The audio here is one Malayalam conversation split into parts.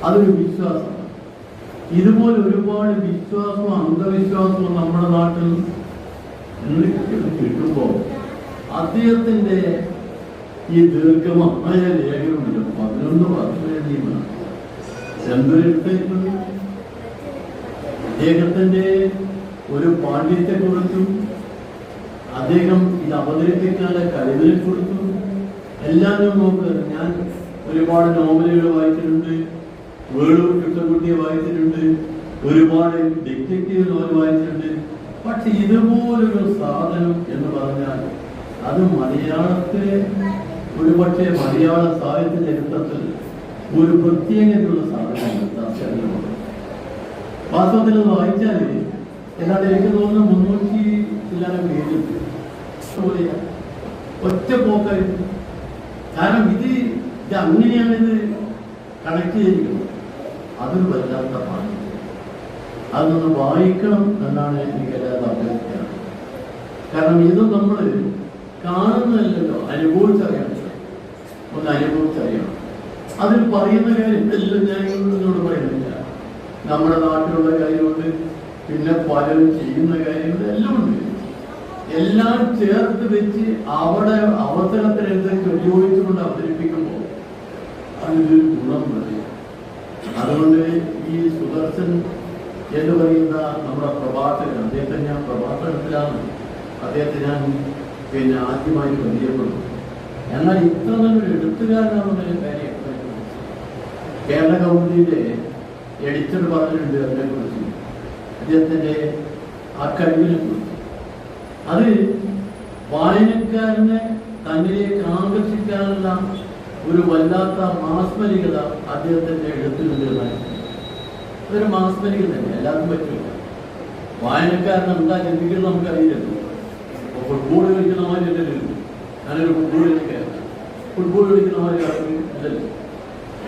അതൊരു വിശ്വാസമാണ്. ഇതുപോലെ ഒരുപാട് വിശ്വാസവും അന്ധവിശ്വാസവും നമ്മുടെ നാട്ടിൽ കിട്ടുമ്പോൾ അദ്ദേഹത്തിന്റെ ഈ ദീർഘമായ ലേഖനമുണ്ട് 11 വർഷം എഴുതിയാണ്. എന്തൊരെടുത്തേക്കുന്നത് അദ്ദേഹത്തിന്റെ ഒരു പാണ്ഡിത്യത്തെക്കുറിച്ചും അദ്ദേഹം ഇത് അവതരിപ്പിക്കാനുള്ള കഴിവിനെക്കുറിച്ചും എല്ലാം നോക്ക്. ഞാൻ ഒരുപാട് നോവലുകൾ വായിച്ചിട്ടുണ്ട്, വേളൂർ കൃഷ്ണൻകുട്ടിയെ വായിച്ചിട്ടുണ്ട്, ഒരുപാട് ഡിറ്റക്റ്റീവ് നോവൽ വായിച്ചിട്ടുണ്ട്. പക്ഷെ ഇതുപോലൊരു സാധനം എന്ന് പറഞ്ഞാൽ അത് മലയാളത്തിലെ ഒരുപക്ഷെ മലയാള സാഹിത്യ ചരിത്രത്തിൽ ഒരു പ്രത്യേകതയുള്ള സാധനമാണ്. വാസ്തവത്തിൽ അത് വായിച്ചാൽ എന്നാണ് എനിക്ക് തോന്നുന്നത് 300 പേജ് ഒറ്റ പോക്കായിരുന്നു. കാരണം ഇത് അങ്ങനെയാണിത് കണക്ട് ചെയ്തിരിക്കുന്നത്. അതൊരു വല്ലാത്ത പാഠം. അതൊന്ന് വായിക്കണം എന്നാണ് എനിക്ക് എല്ലാവരും അഭ്യർത്ഥിക്കുന്നത്. കാരണം ഇത് നമ്മൾ കാണുന്നതല്ലല്ലോ, അനുഭവിച്ചറിയണം. ഒന്ന് അനുഭവിച്ചറിയണം. അതിൽ പറയുന്ന കാര്യം എല്ലാം ഞാൻ എന്നോട് പറയുന്നില്ല. നമ്മുടെ നാട്ടിലുള്ള കാര്യമുണ്ട്, പിന്നെ പലരും ചെയ്യുന്ന കാര്യങ്ങൾ എല്ലാം ഉണ്ട്. എല്ലാം ചേർത്ത് വെച്ച് അവിടെ അവസരത്തിനനുസരിച്ച് ഉപയോഗിച്ചുകൊണ്ട് അവതരിപ്പിക്കുമ്പോൾ അതിനൊരു ഗുണം പറയും. അതുകൊണ്ട് ഈ സുദർശൻ എന്ന് പറയുന്ന നമ്മുടെ പ്രഭാഷകൻ, അദ്ദേഹത്തെ ഞാൻ പ്രഭാഷണത്തിലാണ് അദ്ദേഹത്തെ ഞാൻ ആദ്യമായി പരിചയപ്പെടുന്നു. എന്നാൽ ഇത്ര നല്ലൊരു എഴുത്തുകാരനാണെന്നൊരു കാര്യം കേരള കൗമുദിയുടെ എഡിറ്റർ പറഞ്ഞിട്ടുണ്ട് അതിനെക്കുറിച്ച്, അദ്ദേഹത്തിൻ്റെ ആ കഴിവിനെ കുറിച്ച്. അത് വായനക്കാരനെ തന്നിലേക്ക് ആകർഷിക്കാനുള്ള ഒരു വല്ലാത്ത മാസ്മരികത അദ്ദേഹത്തിൻ്റെ എഴുത്തിലുണ്ട്. അതൊരു മാസ്മരികത തന്നെ, എല്ലാവർക്കും പറ്റില്ല. വായനക്കാരൻ എന്താ ചിന്തിക്കുന്നത് നമുക്കറിയില്ലല്ലോ. ഫുട്ബോൾ കളിക്കുന്ന മാതിരി അല്ലല്ലോ. ഞാനൊരു ഫുട്ബോൾ കളിക്കാരൻ, ഫുട്ബോൾ കളിക്കുന്ന മാതിരി അല്ലല്ലോ.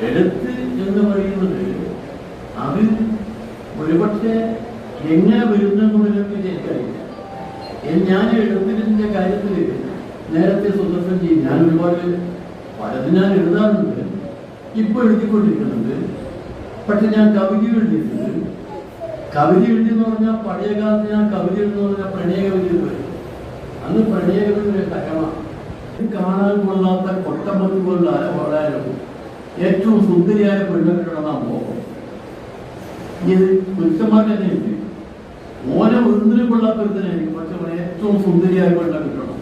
എഴുത്ത് എന്ന് പറയുന്നത് അത് ഒരുപക്ഷെ എങ്ങനെ വരുന്നെന്നുള്ളതൊക്കെ എനിക്കറിയില്ല. ഞാൻ എഴുത്തിൻ്റെ കാര്യത്തിൽ നേരത്തെ സുദർശൻ ചെയ്യും. ഞാൻ ഒരുപാട് പലതും ഞാൻ എഴുതാറുണ്ട്, ഇപ്പോൾ എഴുതിക്കൊണ്ടിരിക്കുന്നുണ്ട്. പക്ഷെ ഞാൻ കവിത എഴുതിയിട്ടുണ്ട്. കവിത എഴുതിയെന്ന് പറഞ്ഞാൽ പഴയ കാലത്ത് ഞാൻ കവിത എഴുതുന്ന പറഞ്ഞാൽ പ്രണയ കവിത വരും. അന്ന് പ്രണയ കവിത ഒരു തകമാണ്. കാണാൻ കൊള്ളാത്ത കൊട്ടമ്പത്തി പോലുള്ള വളരാനും ഏറ്റവും സുന്ദരിയായ പെണ്ണുകിട്ടണം പോകും. ഇത് പുരുഷന്മാർക്ക് തന്നെ ഉണ്ട്. മോനെ ഒന്നിനും കൊള്ളാത്തൊരുത്തനായിരിക്കും, പക്ഷെ ഏറ്റവും സുന്ദരിയായ പെണ്ണ കിട്ടണം.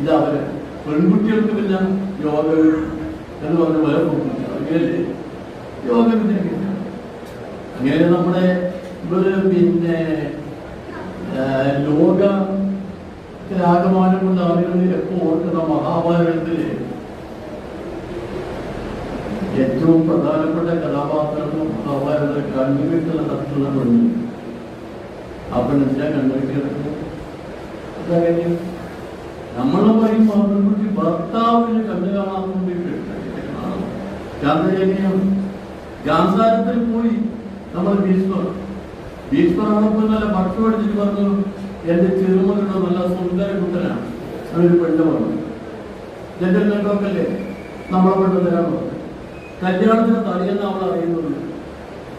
ഇത് അവര് പെൺകുട്ടികൾക്ക് പിന്നെ യോഗ എന്ന് പറഞ്ഞ പോലെ അങ്ങനെയല്ലേ യോഗ വിദ്യ. അങ്ങനെ നമ്മുടെ പിന്നെ ലോക ആകമാനം കൊണ്ട് ആളുകൾ എപ്പോൾ ഓർക്കുന്ന മഹാഭാരതത്തില് ഏറ്റവും പ്രധാനപ്പെട്ട കഥാപാത്രങ്ങളും മഹാഭാരത കണ്ണുകെട്ട് നടത്തുന്ന പെണ്ണ്. ആ പെണ്ണിന്റെ കണ്ണുകെട്ടി നടക്കുന്നത് നമ്മളെ പറയുമ്പോൾ ആ പെൺകുട്ടി ഭർത്താവിന് കണ്ണു കാണാൻ വേണ്ടിയിട്ട് ഗാന്ധാരത്തിൽ പോയി നമ്മൾ ഭീഷ്മറോടൊപ്പം നല്ല ഭക്ഷണം എടുത്തിട്ട് പറഞ്ഞു, എന്റെ ചെറുമകളുടെ നല്ല സുന്ദര കുട്ടനാണ്. അതൊരു പെണ്ണ് പറഞ്ഞു. എന്റെ കണ്ടോക്കല്ലേ നമ്മളെ പെണ്ണ് തരാൻ പറഞ്ഞു. കല്യാണത്തിന് തടയുന്ന അവൾ അറിയുന്നുണ്ട്,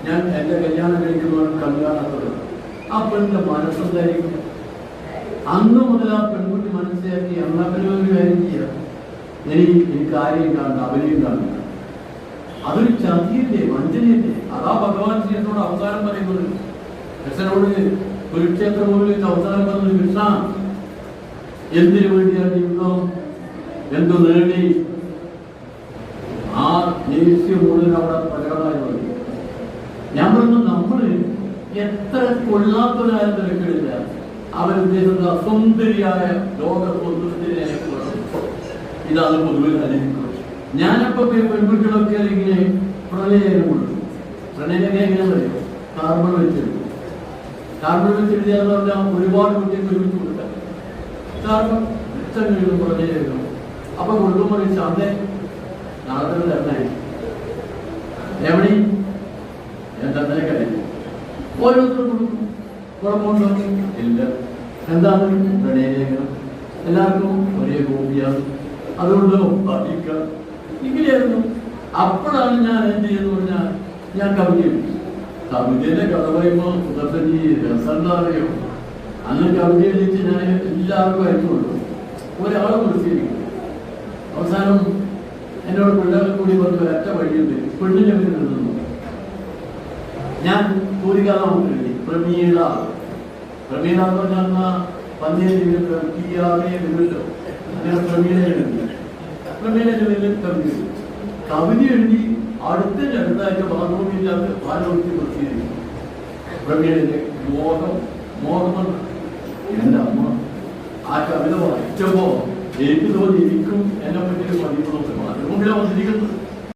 ഞാൻ എന്റെ കല്യാണം കഴിക്കുന്നവർ കല്യാണത്തോട്. ആ പെണ്ണിന്റെ മനസ്സെന്തായിരിക്കും? അന്ന് മുതൽ ആ പെൺകുട്ടി മനസ്സിലാക്കി അന്നപ്പനൊരു കാര്യം ചെയ്യാം, എനിക്ക് ആരെയും കാണണ്ട, അവരെയും കാണണ്ട. അതൊരു ചതിയല്ലേ, വഞ്ചനയല്ലേ? അതാ ഭഗവാൻ ശ്രീനോട് അവസാനം പറയുന്നത്. കൃഷ്ണനോട് കുരുക്ഷേത്രം മുകളിൽ അവസാനം പറഞ്ഞത്, കൃഷ്ണ എന്തിനു വേണ്ടിയാണ് യുദ്ധം, എന്തു നേടി? ആ ദേഷ്യം മുഴുവൻ അവിടെ പ്രകടമായി മതി. ഞാൻ പറഞ്ഞു, നമ്മള് എത്ര കൊള്ളാത്തൊരായ തിരക്കിടില്ല, അവരുദ്ദേശിക്കുന്ന അസുന്ദരിയായ ലോകത്തൊന്നിനെ ഇതാണ് പൊതുവെ അനുഭവിക്കുന്നത്. ഞാനപ്പോ പെൺകുട്ടികളൊക്കെ ഇങ്ങനെ പ്രണയം കൊടുക്കും. പ്രണയമൊക്കെ എങ്ങനെ പറയും? കാർബൺ വെച്ചെടുക്കും. കാർബൺ വെച്ചെടുത്തിയാന്ന് പറഞ്ഞാൽ ഒരുപാട് കുട്ടികൾക്ക് ഒരുമിച്ച് കൊടുക്കാം. കാർബൺ ഇഷ്ടം പ്രണയം അപ്പൊ കൊടുക്കുമ്പോൾ അന്നേ നാളെ തന്നെ എവിടെ എന്താ കഴിയും ഓരോരുത്തരും കൊടുക്കും. കുഴപ്പമുണ്ടോ? ഇല്ല. എന്താണ് പ്രണയലേഖനം? എല്ലാവർക്കും ഒരേ കോപ്പിയാണ്, അതുകൊണ്ട് പഠിക്കാം. ഇങ്ങനെയായിരുന്നു. അപ്പോഴാണ് ഞാൻ എന്ത് ചെയ്യുന്നു പറഞ്ഞാൽ ഞാൻ കവിത എഴുതി. കവിതയിലെ കഥ പറയുമ്പോൾ സുദർശനി രസം അറിയോ? അന്ന് കവിത എഴുതിച്ച് ഞാൻ എല്ലാവർക്കും അയച്ചു കൊടുക്കും. ഒരാളും നിർത്തിയിരിക്കും. അവസാനം എന്നോട് പിള്ളേർ കൂടി വന്ന് ഒരൊറ്റ വഴിയുണ്ട്, പെണ്ണിനെ നിന്നു. ഞാൻ ഭൂരികാല എഴുതി പ്രമീള. പ്രമീള എന്ന് പറഞ്ഞാൽ പന്നേരി വരുമല്ലോ, അങ്ങനെ പ്രമീള എഴുതി. പ്രമീള കവിത എഴുതി അടുത്ത രണ്ടാഴ്ച ബാത്റൂമില്ലാത്ത ഭാരവത്തി നിർത്തിയിരിക്കും. പ്രമീളന്റെ മോഹം എൻ്റെ അമ്മ ആ കവിത വായിച്ചപ്പോ എനിക്ക് തോന്നി എനിക്കും എന്നെ പറ്റിയൊരു പതിവ് മാതൃഭൂമിയിലാണ് വന്നിരിക്കുന്നത്.